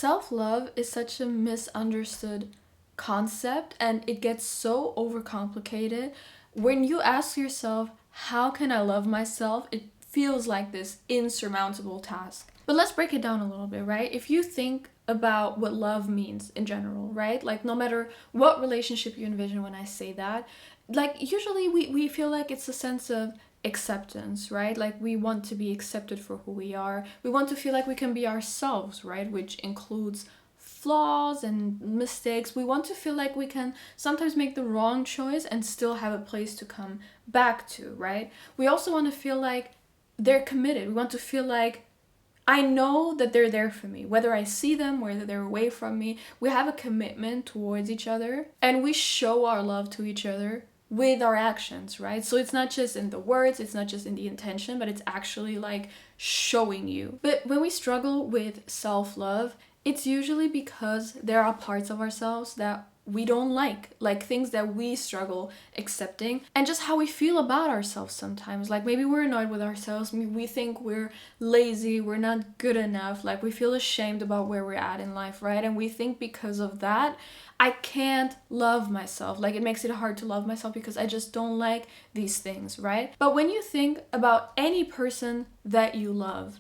self-love is such a misunderstood concept and it gets so overcomplicated. When you ask yourself, how can I love myself? It feels like this insurmountable task. But let's break it down a little bit, right? If you think about what love means in general, right? Like no matter what relationship you envision when I say that, like usually we feel like it's a sense of acceptance, right? Like we want to be accepted for who we are. We want to feel like we can be ourselves, right? Which includes flaws and mistakes. We want to feel like we can sometimes make the wrong choice and still have a place to come back to, right? We also want to feel like they're committed. We want to feel like I know that they're there for me, whether I see them, whether they're away from me. We have a commitment towards each other and we show our love to each other with our actions, right? So it's not just in the words, it's not just in the intention, but it's actually like showing you. But when we struggle with self-love, it's usually because there are parts of ourselves that we don't like things that we struggle accepting, and just how we feel about ourselves sometimes. Like maybe we're annoyed with ourselves, maybe we think we're lazy, we're not good enough, like we feel ashamed about where we're at in life, right? And we think because of that, I can't love myself. Like it makes it hard to love myself because I just don't like these things, right? But when you think about any person that you love,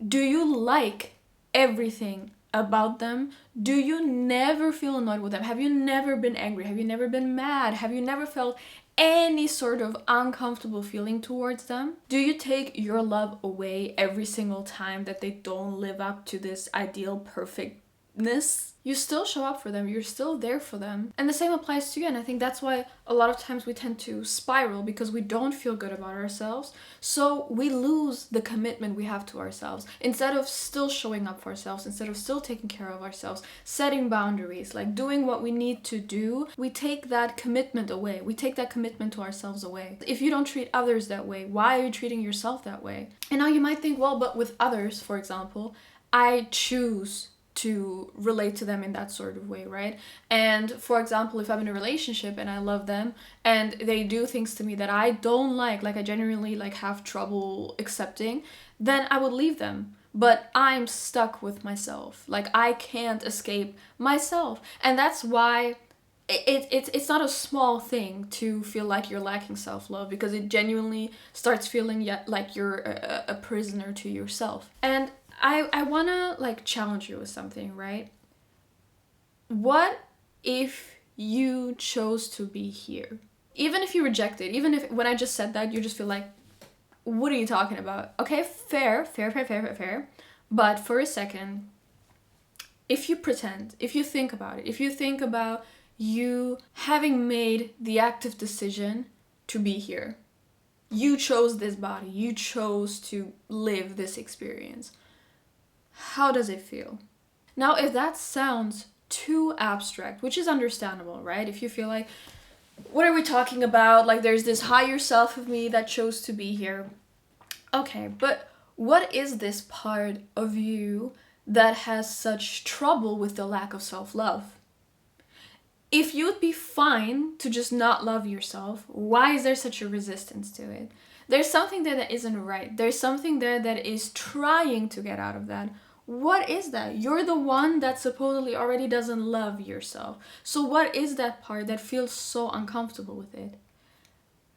do you like everything about them? Do you never feel annoyed with them? Have you never been angry? Have you never been mad? Have you never felt any sort of uncomfortable feeling towards them? Do you take your love away every single time that they don't live up to this ideal perfectness? You still show up for them, you're still there for them. And the same applies to you, and I think that's why a lot of times we tend to spiral, because we don't feel good about ourselves. So we lose the commitment we have to ourselves. Instead of still showing up for ourselves, instead of still taking care of ourselves, setting boundaries, like doing what we need to do, we take that commitment away. We take that commitment to ourselves away. If you don't treat others that way, why are you treating yourself that way? And now you might think, well, but with others, for example, I choose to relate to them in that sort of way, right? And for example, if I'm in a relationship and I love them and they do things to me that I don't like I genuinely like have trouble accepting, then I would leave them. But I'm stuck with myself. Like I can't escape myself. And that's why it's not a small thing to feel like you're lacking self-love, because it genuinely starts feeling like you're a prisoner to yourself. And I want to like challenge you with something, right? What if you chose to be here? Even if you reject it, even if when I just said that, you just feel like, what are you talking about? Okay, fair. But for a second, if you pretend, if you think about it, if you think about you having made the active decision to be here, you chose this body, you chose to live this experience. How does it feel? Now, if that sounds too abstract, which is understandable, right? If you feel like, what are we talking about? Like there's this higher self of me that chose to be here. Okay, but what is this part of you that has such trouble with the lack of self-love? If you'd be fine to just not love yourself, why is there such a resistance to it? There's something there that isn't right. There's something there that is trying to get out of that. What is that? You're the one that supposedly already doesn't love yourself. So what is that part that feels so uncomfortable with it?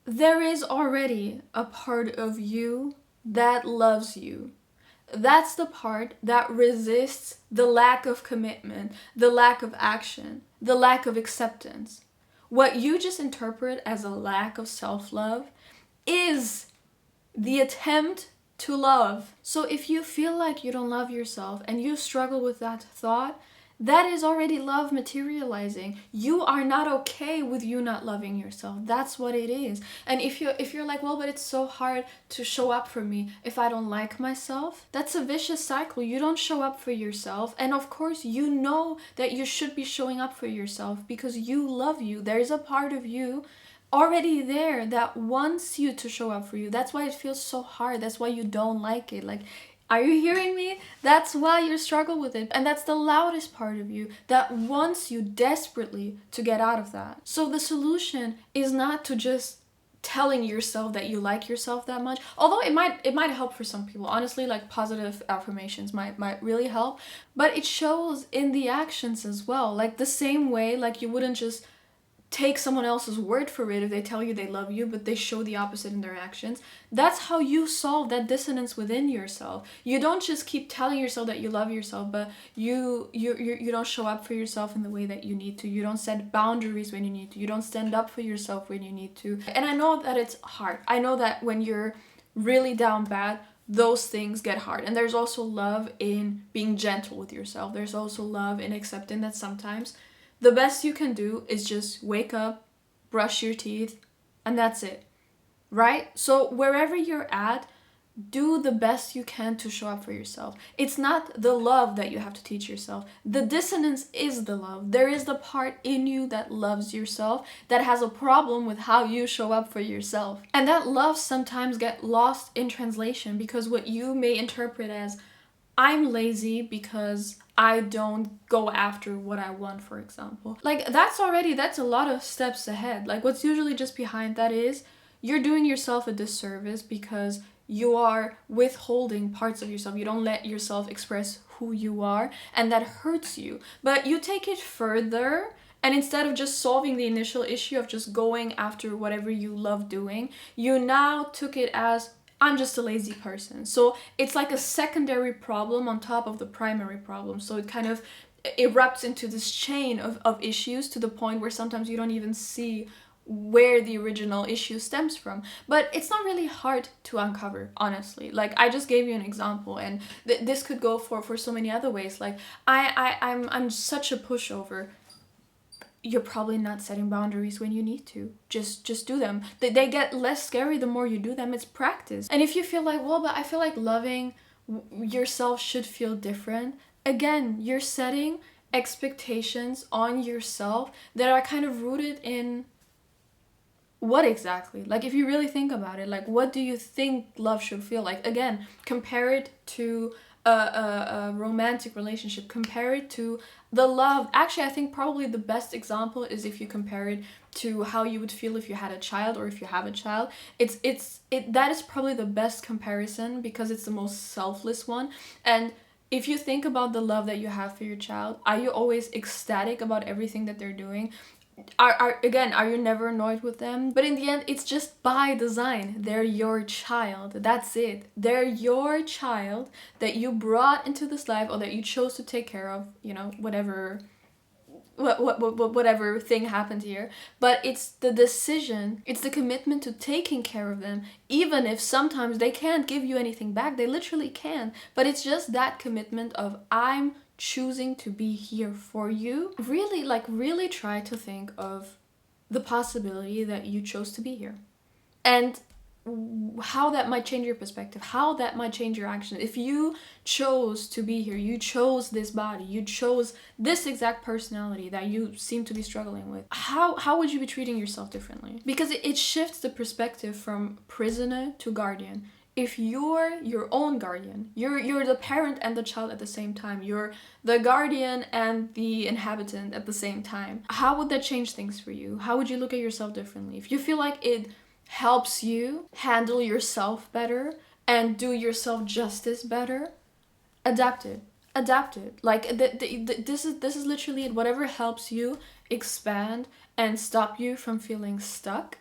There is already a part of you that loves you. That's the part that resists the lack of commitment, the lack of action, the lack of acceptance. What you just interpret as a lack of self-love is the attempt to love. So if you feel like you don't love yourself and you struggle with that thought, that is already love materializing. You are not okay with you not loving yourself. That's what it is. And if you're like, well, but it's so hard to show up for me if I don't like myself, that's a vicious cycle. You don't show up for yourself. And of course, you know that you should be showing up for yourself because you love you. There's a part of you already there that wants you to show up for you. That's why it feels so hard. That's why you don't like it. Like, are you hearing me? That's why you struggle with it. And that's the loudest part of you that wants you desperately to get out of that. So the solution is not to just telling yourself that you like yourself that much. Although it might help for some people. Honestly, like positive affirmations might really help, but it shows in the actions as well. Like the same way, like you wouldn't just take someone else's word for it if they tell you they love you but they show the opposite in their actions. That's how you solve that dissonance within yourself. You don't just keep telling yourself that you love yourself, but you don't show up for yourself in the way that you need to. You don't set boundaries when you need to. You don't stand up for yourself when you need to. And I know that it's hard. I know that when you're really down bad, those things get hard. And there's also love in being gentle with yourself. There's also love in accepting that sometimes the best you can do is just wake up, brush your teeth, and that's it, right? So wherever you're at, do the best you can to show up for yourself. It's not the love that you have to teach yourself. The dissonance is the love. There is the part in you that loves yourself, that has a problem with how you show up for yourself. And that love sometimes get lost in translation, because what you may interpret as, I'm lazy because I don't go after what I want, for example. Like, that's a lot of steps ahead. Like, what's usually just behind that is you're doing yourself a disservice because you are withholding parts of yourself. You don't let yourself express who you are, and that hurts you. But you take it further, and instead of just solving the initial issue of just going after whatever you love doing, you now took it as, I'm just a lazy person. So it's like a secondary problem on top of the primary problem. So it kind of erupts into this chain of issues to the point where sometimes you don't even see where the original issue stems from. But it's not really hard to uncover, honestly. Like, I just gave you an example, and this could go for so many other ways. Like, I'm such a pushover. You're probably not setting boundaries when you need to. Just do them. They get less scary the more you do them. It's practice. And if you feel like, well, but I feel like loving yourself should feel different, again, you're setting expectations on yourself that are kind of rooted in what exactly? Like, if you really think about it, like, what do you think love should feel like? Again, compare it to a romantic relationship. Compare it to the love. Actually, I think probably the best example is if you compare it to how you would feel if you had a child, or if you have a child. That is probably the best comparison, because it's the most selfless one. And if you think about the love that you have for your child, are you always ecstatic about everything that they're doing? Are you never annoyed with them? But in the end, it's just by design. They're your child. That's it. They're your child that you brought into this life, or that you chose to take care of, whatever thing happened here. But it's the decision, it's the commitment to taking care of them, even if sometimes they can't give you anything back. They literally can. But it's just that commitment of, I'm choosing to be here for you. Really try to think of the possibility that you chose to be here, and how that might change your perspective, how that might change your action. If you chose to be here, you chose this body, you chose this exact personality that you seem to be struggling with, how would you be treating yourself differently? Because it shifts the perspective from prisoner to guardian. If you're your own guardian, you're the parent and the child at the same time, you're the guardian and the inhabitant at the same time, how would that change things for you? How would you look at yourself differently? If you feel like it helps you handle yourself better and do yourself justice better, adapt it. Like, this is literally it. Whatever helps you expand and stop you from feeling stuck,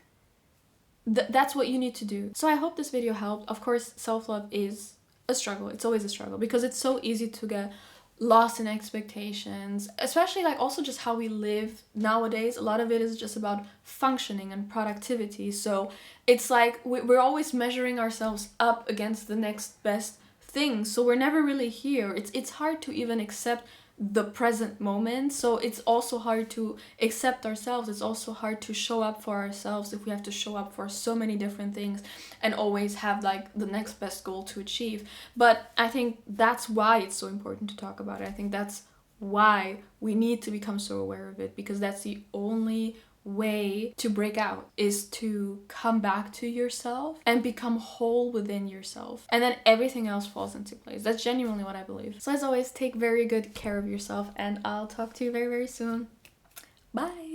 that's what you need to do. So I hope this video helped. Of course, self-love is a struggle. It's always a struggle, because it's so easy to get lost in expectations, especially like also just how we live nowadays. A lot of it is just about functioning and productivity. So it's like we're always measuring ourselves up against the next best thing. So we're never really here. It's hard to even accept the present moment. So it's also hard to accept ourselves. It's also hard to show up for ourselves if we have to show up for so many different things and always have like the next best goal to achieve. But I think that's why it's so important to talk about it. I think that's why we need to become so aware of it, because that's the only way to break out, is to come back to yourself and become whole within yourself, and then everything else falls into place. That's genuinely what I believe. So as always, take very good care of yourself, and I'll talk to you very, very soon. Bye.